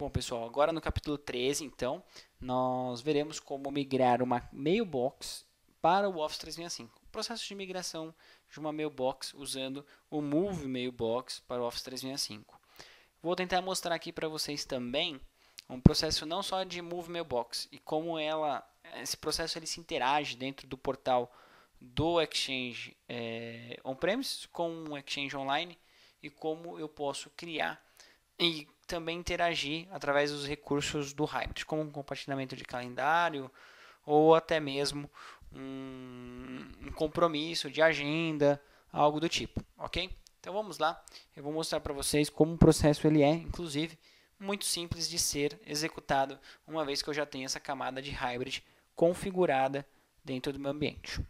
Bom, pessoal, agora no capítulo 13, então, nós veremos como migrar uma mailbox para o Office 365. O processo de migração de uma mailbox usando o Move Mailbox para o Office 365. Vou tentar mostrar aqui para vocês também um processo não só de Move Mailbox e como esse processo ele se interage dentro do portal do Exchange On-Premise com o Exchange Online e como eu posso criar e também interagir através dos recursos do Hybrid, como um compartilhamento de calendário ou até mesmo um compromisso de agenda, algo do tipo, ok? Então vamos lá, eu vou mostrar para vocês como o processo ele é, inclusive, muito simples de ser executado, uma vez que eu já tenho essa camada de Hybrid configurada dentro do meu ambiente.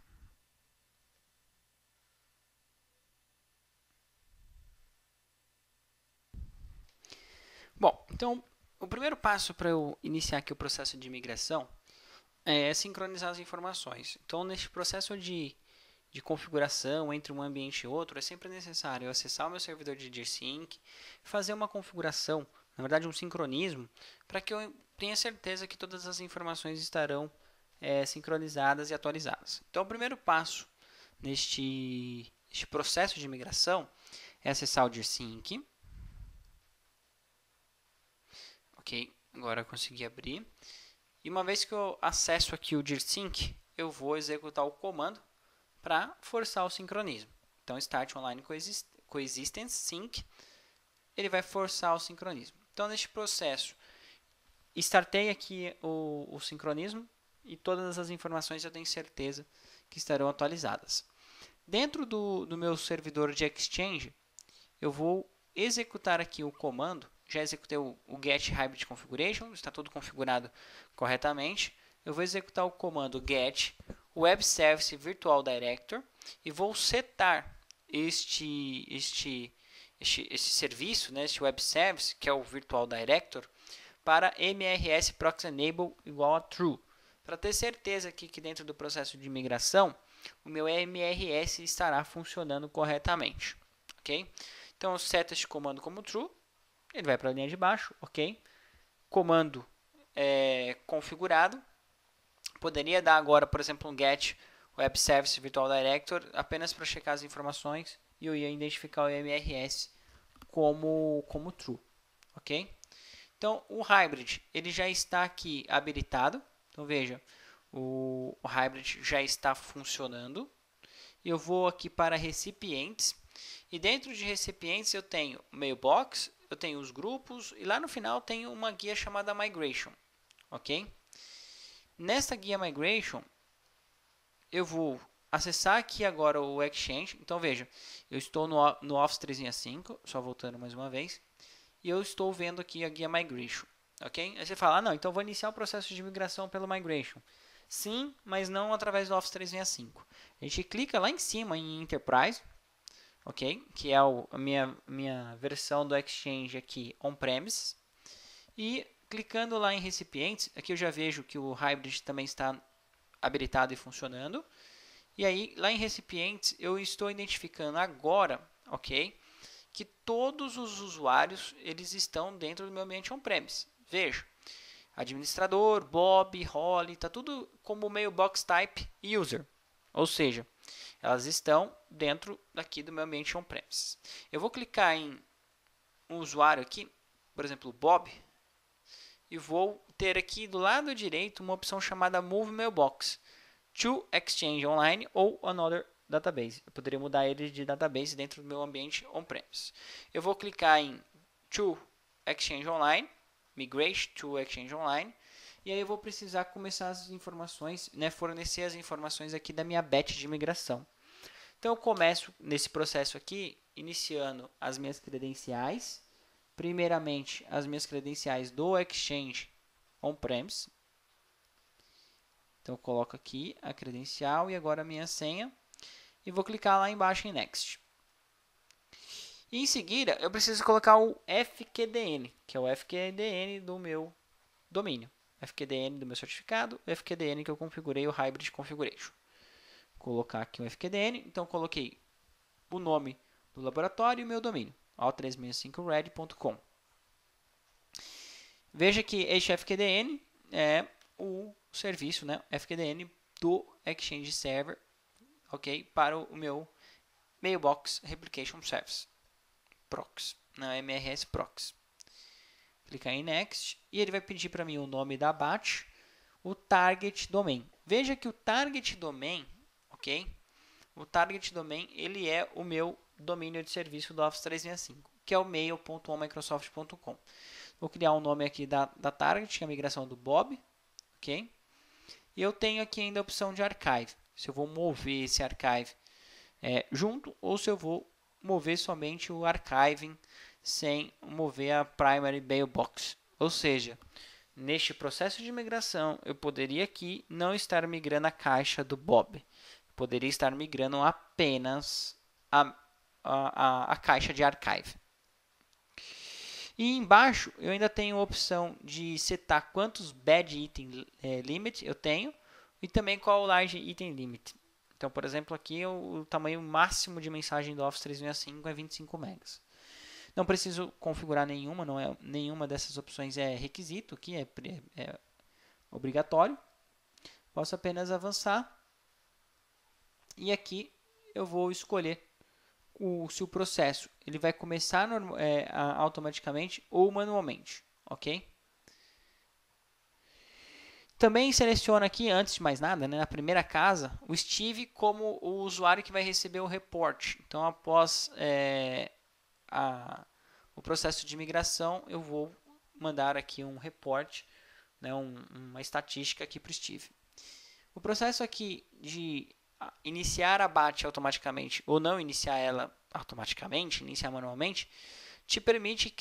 Bom, então o primeiro passo para eu iniciar aqui o processo de migração é sincronizar as informações. Então, neste processo de configuração entre um ambiente e outro, é sempre necessário acessar o meu servidor de gsync, fazer uma configuração, na verdade um sincronismo, para que eu tenha certeza que todas as informações estarão sincronizadas e atualizadas. Então, o primeiro passo neste processo de migração é acessar o gsync. Ok, agora eu consegui abrir. E uma vez que eu acesso aqui o gsync, eu vou executar o comando para forçar o sincronismo. Então, start online coexistence sync, ele vai forçar o sincronismo. Então, neste processo, startei aqui o sincronismo e todas as informações eu tenho certeza que estarão atualizadas. Dentro do meu servidor de Exchange, eu vou executar aqui o comando. Já executei o get hybrid configuration, está tudo configurado corretamente. Eu vou executar o comando get web service virtual director e vou setar este serviço, né, este web service, que é o virtual director, para mrs proxy enable igual a true, para ter certeza aqui que dentro do processo de migração o meu MRS estará funcionando corretamente, ok? Então eu seto este comando como true, ele vai para a linha de baixo, ok? Comando configurado. Poderia dar agora, por exemplo, um get web service virtual director apenas para checar as informações e eu ia identificar o MRS como true, ok? Então o hybrid ele já está aqui habilitado. Então veja, o hybrid já está funcionando. Eu vou aqui para recipientes e dentro de recipientes eu tenho mailbox, eu tenho os grupos e lá no final tenho uma guia chamada migration, ok? Nesta guia migration eu vou acessar aqui agora o Exchange. Então veja, eu estou no Office 365, só voltando mais uma vez, e eu estou vendo aqui a guia migration, ok? Aí você fala, não, então eu vou iniciar o processo de migração pelo migration. Sim, mas não através do Office 365. A gente clica lá em cima em Enterprise, ok? Que é a minha versão do Exchange aqui on-premise. E clicando lá em recipientes, aqui eu já vejo que o Hybrid também está habilitado e funcionando. E aí, lá em recipientes, eu estou identificando agora, ok? Que todos os usuários eles estão dentro do meu ambiente on-premise. Veja, administrador, Bob, Holly, está tudo como mailbox type user. Ou seja, elas estão dentro daqui do meu ambiente on-premise. Eu vou clicar em um usuário aqui, por exemplo, Bob, e vou ter aqui do lado direito uma opção chamada Move Mailbox to Exchange Online ou Another Database. Eu poderia mudar ele de database dentro do meu ambiente on-premise. Eu vou clicar em To Exchange Online, Migrate to Exchange Online, e aí eu vou precisar começar as informações, né, fornecer as informações aqui da minha batch de migração. Então eu começo nesse processo aqui, iniciando as minhas credenciais. Primeiramente, as minhas credenciais do Exchange On-Premise. Então eu coloco aqui a credencial e agora a minha senha. E vou clicar lá embaixo em Next. E em seguida, eu preciso colocar o FQDN, que é o FQDN do meu domínio. FQDN do meu certificado, FQDN que eu configurei o Hybrid Configuration. Vou colocar aqui o FQDN, então coloquei o nome do laboratório e o meu domínio, o365red.com. Veja que este FQDN é o serviço, né, FQDN do Exchange Server, ok, para o meu Mailbox Replication Service, Proxy, na MRS Proxy. Clicar em Next e ele vai pedir para mim o nome da batch, o target domain. Veja que o target domain, ok? O target domain ele é o meu domínio de serviço do Office 365, que é o mail.onmicrosoft.com. Vou criar um nome aqui da target, que é a migração do Bob, ok? E eu tenho aqui ainda a opção de archive, se eu vou mover esse archive junto ou se eu vou mover somente o archiving sem mover a primary mailbox. Ou seja, neste processo de migração, eu poderia aqui não estar migrando a caixa do Bob. Eu poderia estar migrando apenas a caixa de archive. E embaixo eu ainda tenho a opção de setar quantos bad item limit eu tenho e também qual o large item limit. Então, por exemplo, aqui o tamanho máximo de mensagem do Office 365 é 25 megas. Não preciso configurar nenhuma, nenhuma dessas opções é requisito, aqui é obrigatório. Posso apenas avançar e aqui eu vou escolher se o processo ele vai começar automaticamente ou manualmente, ok? Também seleciona aqui, antes de mais nada, né, na primeira casa, o Steve como o usuário que vai receber o report. Então, após o processo de migração, eu vou mandar aqui um report, né, uma estatística aqui para o Steve. O processo aqui de iniciar a batch automaticamente ou não iniciar ela automaticamente, iniciar manualmente, te permite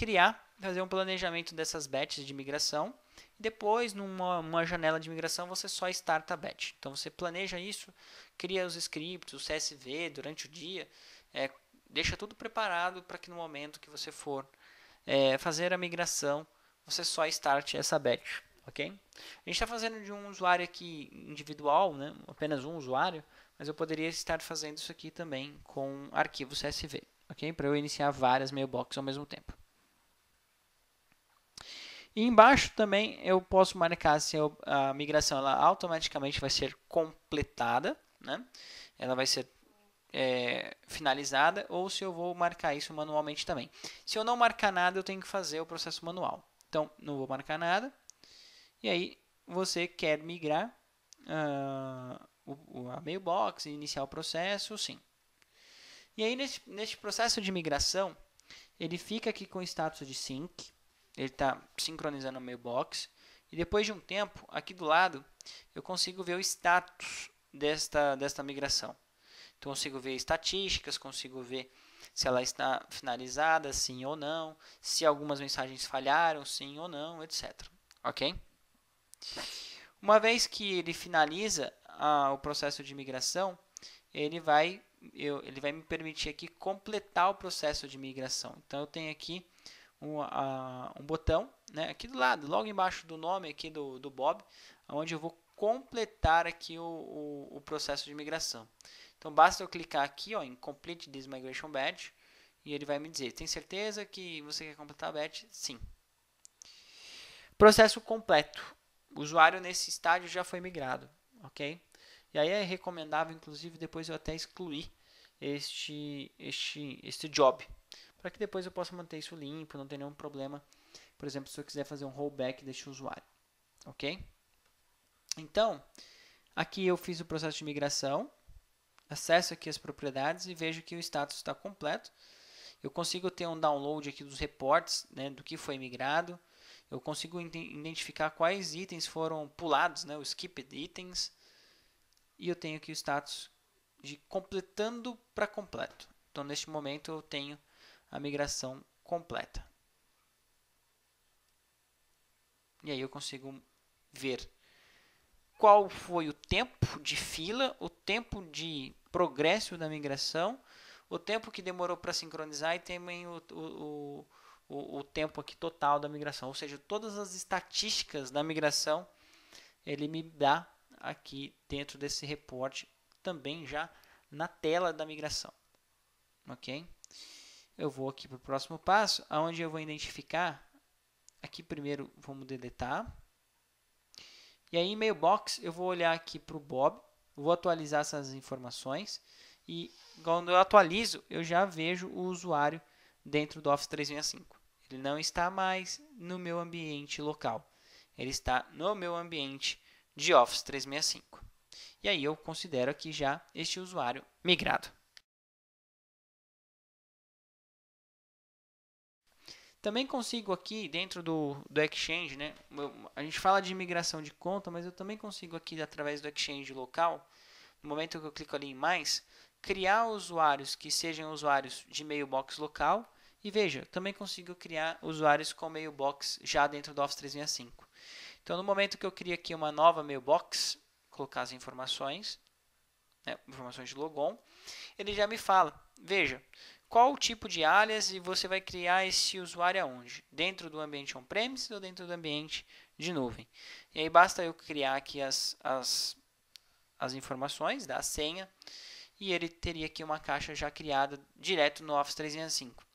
fazer um planejamento dessas batches de migração. Depois, numa janela de migração, você só starta a batch. Então, você planeja isso, cria os scripts, o CSV durante o dia, deixa tudo preparado para que no momento que você for fazer a migração, você só starte essa batch. Okay? A gente está fazendo de um usuário aqui individual, né? Apenas um usuário, mas eu poderia estar fazendo isso aqui também com arquivo CSV, ok? Para eu iniciar várias mailboxes ao mesmo tempo. E embaixo também eu posso marcar se a migração ela automaticamente vai ser completada, né? Ela vai ser finalizada, ou se eu vou marcar isso manualmente também. Se eu não marcar nada, eu tenho que fazer o processo manual. Então, não vou marcar nada. E aí, você quer migrar a mailbox e iniciar o processo, sim. E aí, neste processo de migração, ele fica aqui com o status de sync. Ele está sincronizando a mailbox. E depois de um tempo, aqui do lado, eu consigo ver o status desta migração. Então, consigo ver estatísticas, consigo ver se ela está finalizada, sim ou não, se algumas mensagens falharam, sim ou não, etc. Ok? Uma vez que ele finaliza o processo de migração, ele vai me permitir aqui completar o processo de migração. Então, eu tenho aqui um botão, né, aqui do lado, logo embaixo do nome aqui do Bob, onde eu vou completar aqui o processo de migração. Então, basta eu clicar aqui em Complete this Migration Batch e ele vai me dizer, tem certeza que você quer completar a batch? Sim. Processo completo. O usuário nesse estágio já foi migrado, ok? E aí é recomendável, inclusive, depois eu até excluir este job, para que depois eu possa manter isso limpo, não ter nenhum problema. Por exemplo, se eu quiser fazer um rollback deste usuário, ok? Então, aqui eu fiz o processo de migração, acesso aqui as propriedades e vejo que o status está completo. Eu consigo ter um download aqui dos reports, né, do que foi migrado. Eu consigo identificar quais itens foram pulados, né, os skipped itens. E eu tenho aqui o status de completando para completo. Então, neste momento, eu tenho a migração completa. E aí eu consigo ver qual foi o tempo de fila, o tempo de progresso da migração, o tempo que demorou para sincronizar e também o tempo aqui total da migração. Ou seja, todas as estatísticas da migração ele me dá aqui dentro desse reporte, também já na tela da migração. Ok? Eu vou aqui para o próximo passo, onde eu vou identificar aqui primeiro vamos deletar. E aí em Mailbox eu vou olhar aqui para o Bob, vou atualizar essas informações e quando eu atualizo eu já vejo o usuário dentro do Office 365. Ele não está mais no meu ambiente local, ele está no meu ambiente de Office 365. E aí eu considero aqui já este usuário migrado. Também consigo aqui dentro do Exchange, né? A gente fala de migração de conta, mas eu também consigo aqui através do Exchange local, no momento que eu clico ali em mais, criar usuários que sejam usuários de mailbox local. E veja, também consigo criar usuários com mailbox já dentro do Office 365. Então, no momento que eu crio aqui uma nova mailbox, colocar as informações, né, informações de logon, ele já me fala, veja, qual o tipo de alias e você vai criar esse usuário aonde? Dentro do ambiente on-premise ou dentro do ambiente de nuvem? E aí basta eu criar aqui as informações da senha e ele teria aqui uma caixa já criada direto no Office 365.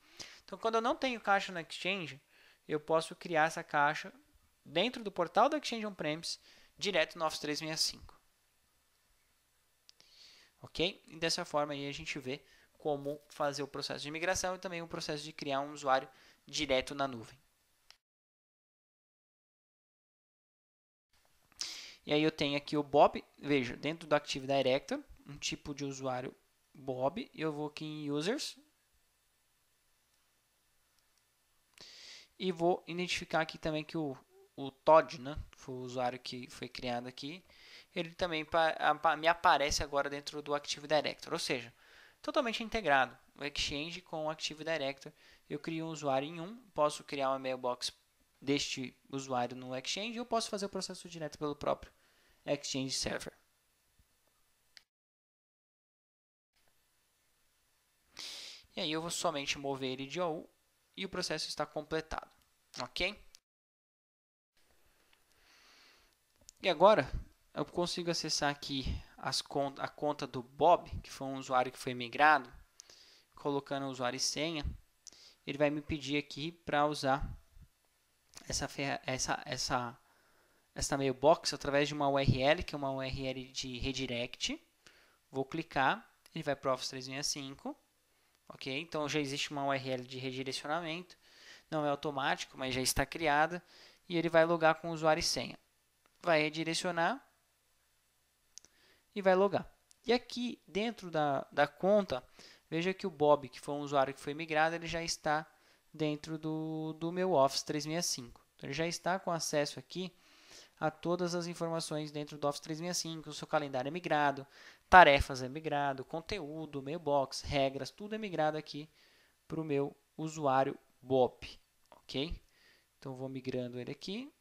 Então, quando eu não tenho caixa no Exchange, eu posso criar essa caixa dentro do portal do Exchange On-Premise, direto no Office 365. Ok? E dessa forma aí a gente vê como fazer o processo de migração e também o processo de criar um usuário direto na nuvem. E aí eu tenho aqui o Bob, veja, dentro do Active Directory, um tipo de usuário Bob, eu vou aqui em Users e vou identificar aqui também que o Todd, né, foi o usuário que foi criado aqui, ele também me aparece agora dentro do Active Directory, ou seja, totalmente integrado, o Exchange com o Active Directory. Eu crio um usuário em um, posso criar uma mailbox deste usuário no Exchange e eu posso fazer o processo direto pelo próprio Exchange Server. E aí eu vou somente mover ele de OU e o processo está completado. Ok? E agora eu consigo acessar aqui a conta do Bob, que foi um usuário que foi migrado, colocando o usuário e senha. Ele vai me pedir aqui para usar essa mailbox através de uma URL, que é uma URL de redirect. Vou clicar, ele vai para o Office 365. Ok? Então já existe uma URL de redirecionamento. Não é automático, mas já está criada. E ele vai logar com usuário e senha. Vai redirecionar e vai logar. E aqui dentro da conta, veja que o Bob, que foi um usuário que foi migrado, ele já está dentro do meu Office 365. Então, ele já está com acesso aqui a todas as informações dentro do Office 365, o seu calendário é migrado, tarefas é migrado, conteúdo, mailbox, regras, tudo é migrado aqui para o meu usuário Bob, ok? Então, vou migrando ele aqui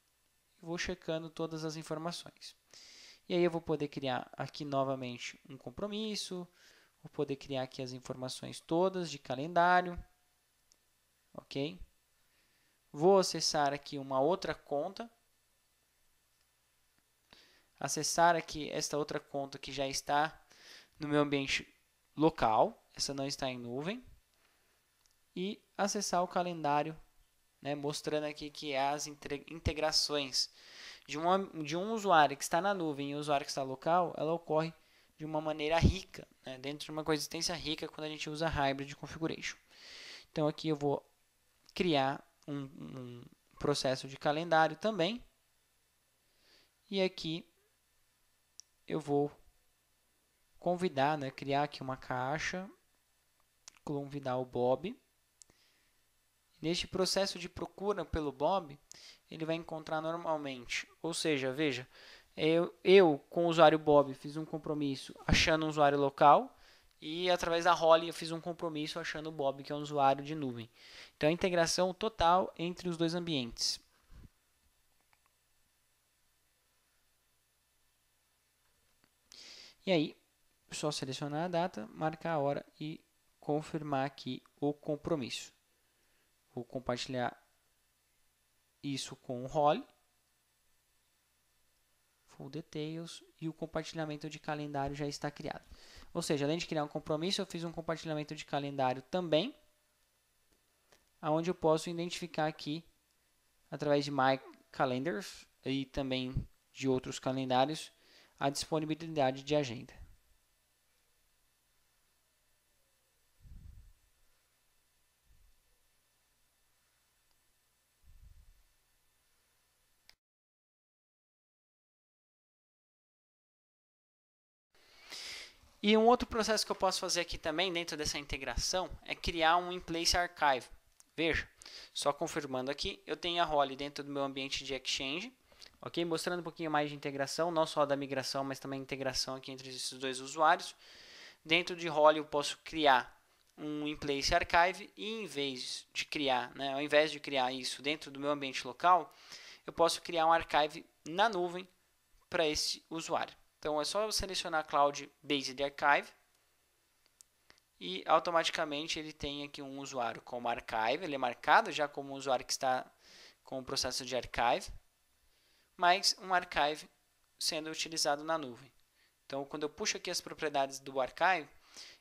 e vou checando todas as informações. E aí eu vou poder criar aqui novamente um compromisso, vou poder criar aqui as informações todas de calendário, ok? Vou acessar aqui uma outra conta, acessar aqui esta outra conta que já está no meu ambiente local, essa não está em nuvem, e acessar o calendário, né, mostrando aqui que as integrações de um usuário que está na nuvem e um usuário que está local, ela ocorre de uma maneira rica, né, dentro de uma coexistência rica quando a gente usa Hybrid Configuration. Então aqui eu vou criar um processo de calendário também, e aqui eu vou convidar, né, criar aqui uma caixa, convidar o Bob. Neste processo de procura pelo Bob, ele vai encontrar normalmente, ou seja, veja, eu com o usuário Bob fiz um compromisso achando um usuário local e através da Holly eu fiz um compromisso achando o Bob, que é um usuário de nuvem. Então, a integração total entre os dois ambientes. E aí, só selecionar a data, marcar a hora e confirmar aqui o compromisso. Vou compartilhar isso com o Holly, Full Details, e o compartilhamento de calendário já está criado. Ou seja, além de criar um compromisso, eu fiz um compartilhamento de calendário também, onde eu posso identificar aqui através de My Calendars e também de outros calendários, a disponibilidade de agenda. E um outro processo que eu posso fazer aqui também, dentro dessa integração, é criar um in-place archive. Veja, só confirmando aqui, eu tenho a role dentro do meu ambiente de Exchange, ok? Mostrando um pouquinho mais de integração, não só da migração, mas também integração aqui entre esses dois usuários. Dentro de role eu posso criar um in-place archive e em vez de criar, ao invés de criar isso dentro do meu ambiente local, eu posso criar um archive na nuvem para esse usuário. Então é só eu selecionar Cloud Based Archive e automaticamente ele tem aqui um usuário como archive, ele é marcado já como um usuário que está com o processo de archive, mas um archive sendo utilizado na nuvem. Então quando eu puxo aqui as propriedades do archive,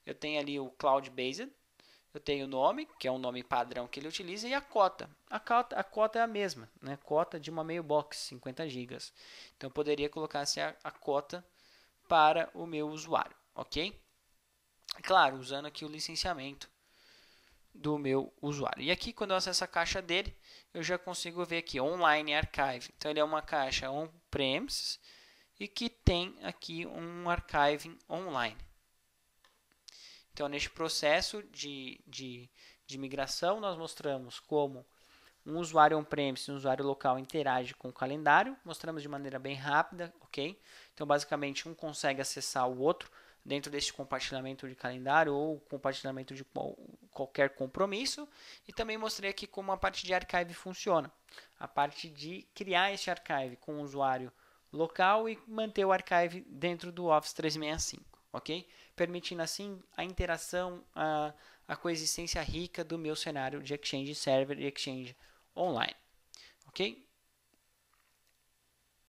eu tenho ali o Cloud Based, eu tenho o nome, que é um nome padrão que ele utiliza, e a cota. A cota é a mesma, né? Cota de uma mailbox, 50 GB. Então eu poderia colocar assim, a cota para o meu usuário, ok? Claro, usando aqui o licenciamento do meu usuário. E aqui, quando eu acesso a caixa dele, eu já consigo ver aqui Online Archive. Então, ele é uma caixa on-premises e que tem aqui um archiving online. Então, neste processo de migração, nós mostramos como um usuário on-premise e um usuário local interage com o calendário. Mostramos de maneira bem rápida, ok? Então, basicamente, um consegue acessar o outro dentro desse compartilhamento de calendário ou compartilhamento de qualquer compromisso. E também mostrei aqui como a parte de archive funciona. A parte de criar esse archive com o usuário local e manter o archive dentro do Office 365, ok? Permitindo assim a interação, a coexistência rica do meu cenário de Exchange Server e Exchange Online, ok?